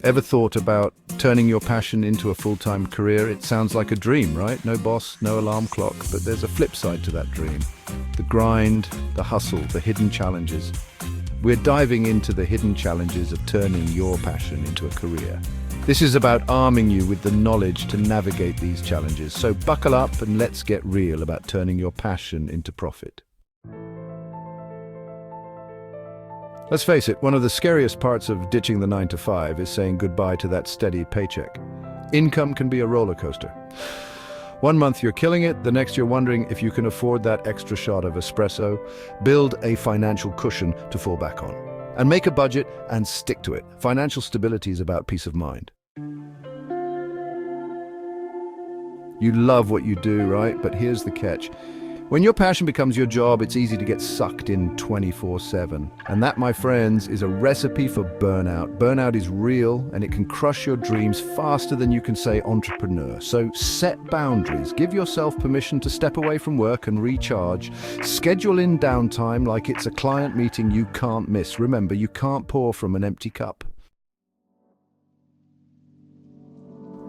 Ever thought about turning your passion into a full-time career? It sounds like a dream, right? No boss, no alarm clock, but there's a flip side to that dream. The grind, the hustle, the hidden challenges. We're diving into the hidden challenges of turning your passion into a career. This is about arming you with the knowledge to navigate these challenges. So buckle up and let's get real about turning your passion into profit. Let's face it, one of the scariest parts of ditching the 9 to 5 is saying goodbye to that steady paycheck. Income can be a roller coaster. One month you're killing it, the next you're wondering if you can afford that extra shot of espresso. Build a financial cushion to fall back on. And make a budget and stick to it. Financial stability is about peace of mind. You love what you do, right? But here's the catch. When your passion becomes your job, it's easy to get sucked in 24/7. And that, my friends, is a recipe for burnout. Burnout is real and it can crush your dreams faster than you can say entrepreneur. So set boundaries. Give yourself permission to step away from work and recharge. Schedule in downtime like it's a client meeting you can't miss. Remember, you can't pour from an empty cup.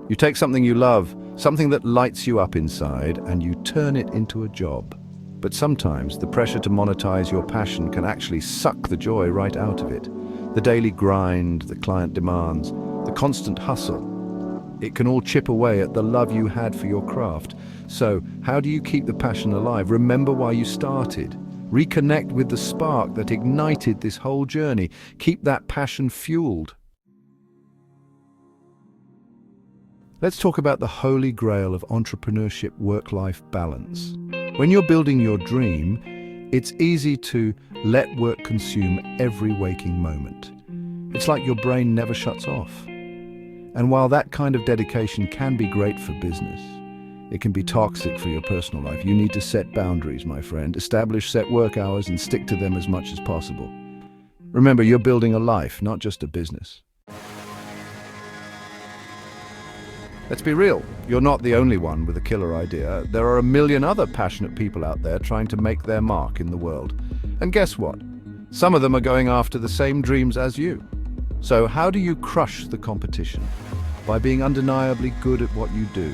You take something you love, something that lights you up inside, and you turn it into a job. But sometimes the pressure to monetize your passion can actually suck the joy right out of it. The daily grind, the client demands, the constant hustle. It can all chip away at the love you had for your craft. So, how do you keep the passion alive? Remember why you started. Reconnect with the spark that ignited this whole journey. Keep that passion fueled. Let's talk about the holy grail of entrepreneurship work-life balance. When you're building your dream, it's easy to let work consume every waking moment. It's like your brain never shuts off. And while that kind of dedication can be great for business, it can be toxic for your personal life. You need to set boundaries, my friend. Establish set work hours and stick to them as much as possible. Remember, you're building a life, not just a business. Let's be real, you're not the only one with a killer idea. There are a million other passionate people out there trying to make their mark in the world. And guess what? Some of them are going after the same dreams as you. So how do you crush the competition? By being undeniably good at what you do.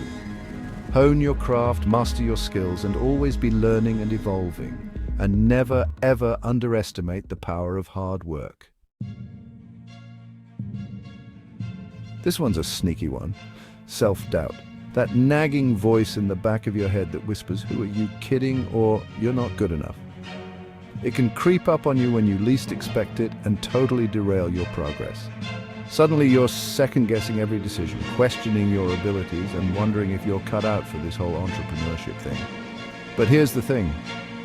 Hone your craft, master your skills, and always be learning and evolving. And never, ever underestimate the power of hard work. This one's a sneaky one. Self-doubt. That nagging voice in the back of your head that whispers, "Who are you kidding?" or "You're not good enough." It can creep up on you when you least expect it and totally derail your progress. Suddenly you're second-guessing every decision, questioning your abilities and wondering if you're cut out for this whole entrepreneurship thing. But here's the thing.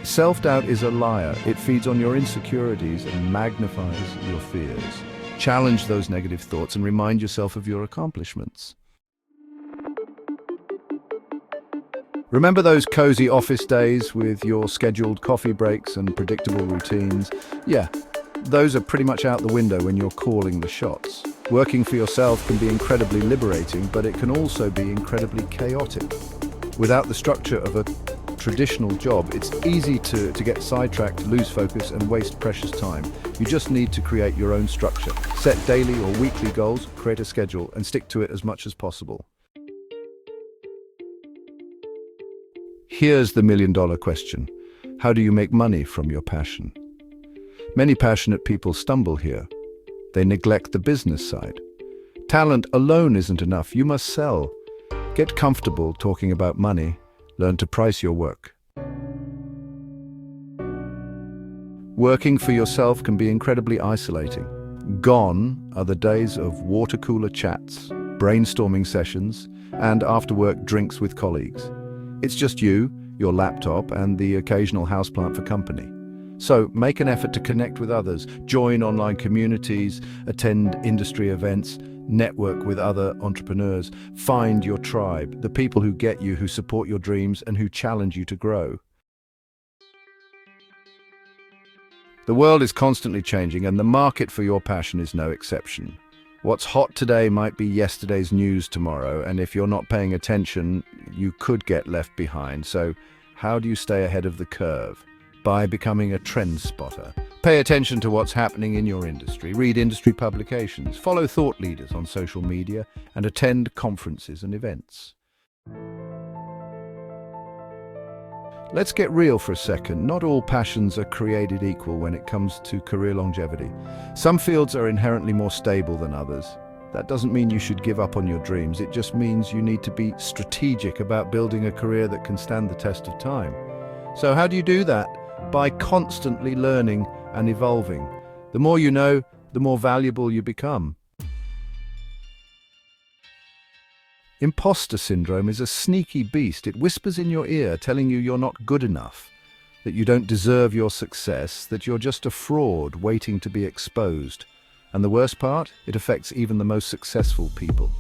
Self-doubt is a liar. It feeds on your insecurities and magnifies your fears. Challenge those negative thoughts and remind yourself of your accomplishments. Remember those cozy office days with your scheduled coffee breaks and predictable routines? Yeah, those are pretty much out the window when you're calling the shots. Working for yourself can be incredibly liberating, but it can also be incredibly chaotic. Without the structure of a traditional job, it's easy to get sidetracked, lose focus, and waste precious time. You just need to create your own structure. Set daily or weekly goals, create a schedule, and stick to it as much as possible. Here's the million-dollar question. How do you make money from your passion? Many passionate people stumble here. They neglect the business side. Talent alone isn't enough. You must sell. Get comfortable talking about money. Learn to price your work. Working for yourself can be incredibly isolating. Gone are the days of water cooler chats, brainstorming sessions, and after-work drinks with colleagues. It's just you, your laptop, and the occasional houseplant for company. So make an effort to connect with others, join online communities, attend industry events, network with other entrepreneurs, find your tribe, the people who get you, who support your dreams, and who challenge you to grow. The world is constantly changing, and the market for your passion is no exception. What's hot today might be yesterday's news tomorrow, and if you're not paying attention, you could get left behind. So how do you stay ahead of the curve? by becoming a trend spotter. Pay attention to what's happening in your industry, read industry publications, follow thought leaders on social media, and attend conferences and events. Let's get real for a second. Not all passions are created equal when it comes to career longevity. Some fields are inherently more stable than others. That doesn't mean you should give up on your dreams. It just means you need to be strategic about building a career that can stand the test of time. So how do you do that? By constantly learning and evolving. The more you know, the more valuable you become. Imposter syndrome is a sneaky beast. It whispers in your ear, telling you you're not good enough, that you don't deserve your success, that you're just a fraud waiting to be exposed. And the worst part, it affects even the most successful people.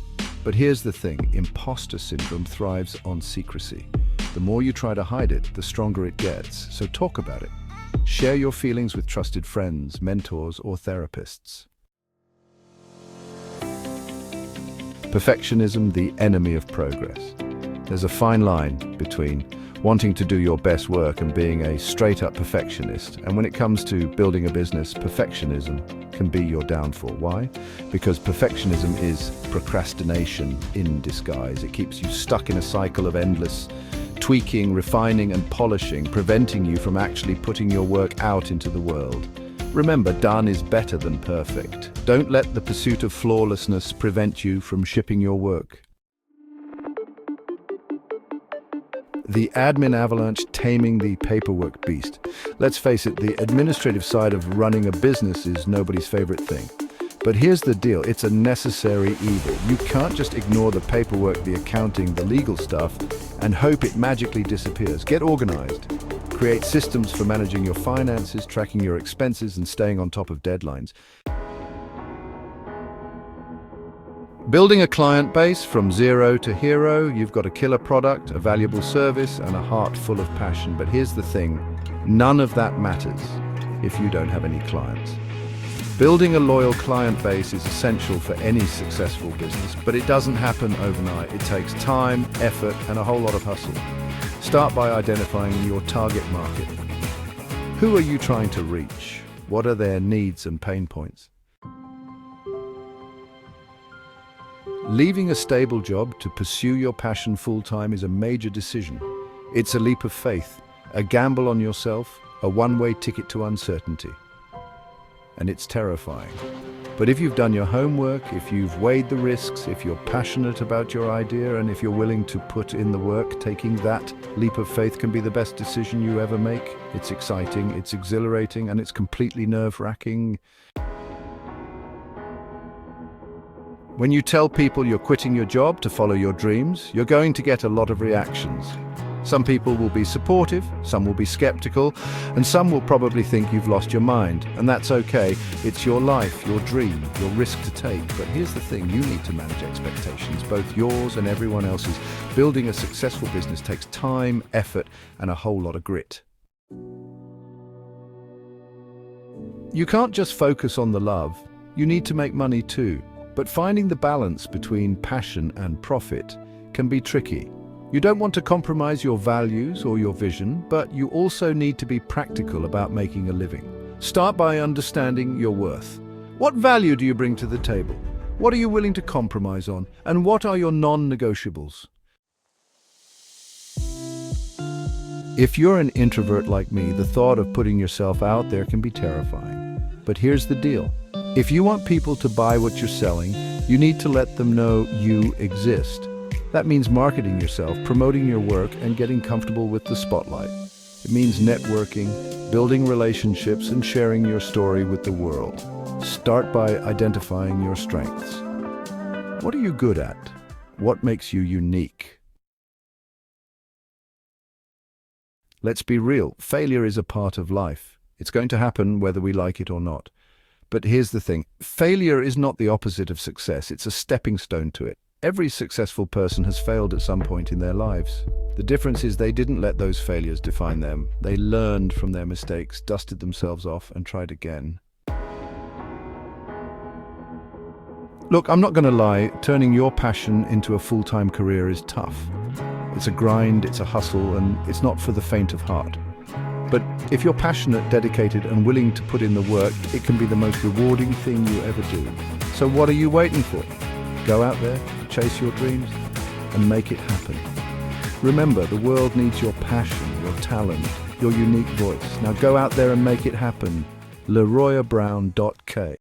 But here's the thing, imposter syndrome thrives on secrecy. The more you try to hide it, the stronger it gets. So talk about it. Share your feelings with trusted friends, mentors, or therapists. Perfectionism, the enemy of progress. There's a fine line between wanting to do your best work and being a straight-up perfectionist. And when it comes to building a business, perfectionism can be your downfall. Why? Because perfectionism is procrastination in disguise. It keeps you stuck in a cycle of endless tweaking, refining, and polishing, preventing you from actually putting your work out into the world. Remember, done is better than perfect. Don't let the pursuit of flawlessness prevent you from shipping your work. The admin avalanche, taming the paperwork beast. Let's face it, the administrative side of running a business is nobody's favorite thing. But here's the deal, it's a necessary evil. You can't just ignore the paperwork, the accounting, the legal stuff, and hope it magically disappears. Get organized. Create systems for managing your finances, tracking your expenses, and staying on top of deadlines. Building a client base from zero to hero, you've got a killer product, a valuable service, and a heart full of passion. But here's the thing, none of that matters if you don't have any clients. Building a loyal client base is essential for any successful business, but it doesn't happen overnight. It takes time, effort, and a whole lot of hustle. Start by identifying your target market. Who are you trying to reach? What are their needs and pain points? Leaving a stable job to pursue your passion full-time is a major decision. It's a leap of faith, a gamble on yourself, a one-way ticket to uncertainty. And it's terrifying. But if you've done your homework, if you've weighed the risks, if you're passionate about your idea, and if you're willing to put in the work, taking that leap of faith can be the best decision you ever make. It's exciting, it's exhilarating, and it's completely nerve-wracking. When you tell people you're quitting your job to follow your dreams, you're going to get a lot of reactions. Some people will be supportive, some will be skeptical, and some will probably think you've lost your mind. And that's okay. It's your life, your dream, your risk to take. But here's the thing, you need to manage expectations, both yours and everyone else's. Building a successful business takes time, effort, and a whole lot of grit. You can't just focus on the love. You need to make money too. But finding the balance between passion and profit can be tricky. You don't want to compromise your values or your vision, but you also need to be practical about making a living. Start by understanding your worth. What value do you bring to the table? What are you willing to compromise on? And what are your non-negotiables? If you're an introvert like me, the thought of putting yourself out there can be terrifying. But here's the deal. If you want people to buy what you're selling, you need to let them know you exist. That means marketing yourself, promoting your work, and getting comfortable with the spotlight. It means networking, building relationships, and sharing your story with the world. Start by identifying your strengths. What are you good at? What makes you unique? Let's be real, failure is a part of life. It's going to happen whether we like it or not. But here's the thing, failure is not the opposite of success, it's a stepping stone to it. Every successful person has failed at some point in their lives. The difference is they didn't let those failures define them. They learned from their mistakes, dusted themselves off, and tried again. Look, I'm not going to lie, turning your passion into a full-time career is tough. It's a grind, it's a hustle, and it's not for the faint of heart. But if you're passionate, dedicated, and willing to put in the work, it can be the most rewarding thing you ever do. So what are you waiting for? Go out there, chase your dreams, and make it happen. Remember, the world needs your passion, your talent, your unique voice. Now go out there and make it happen. LeRoyabrown.k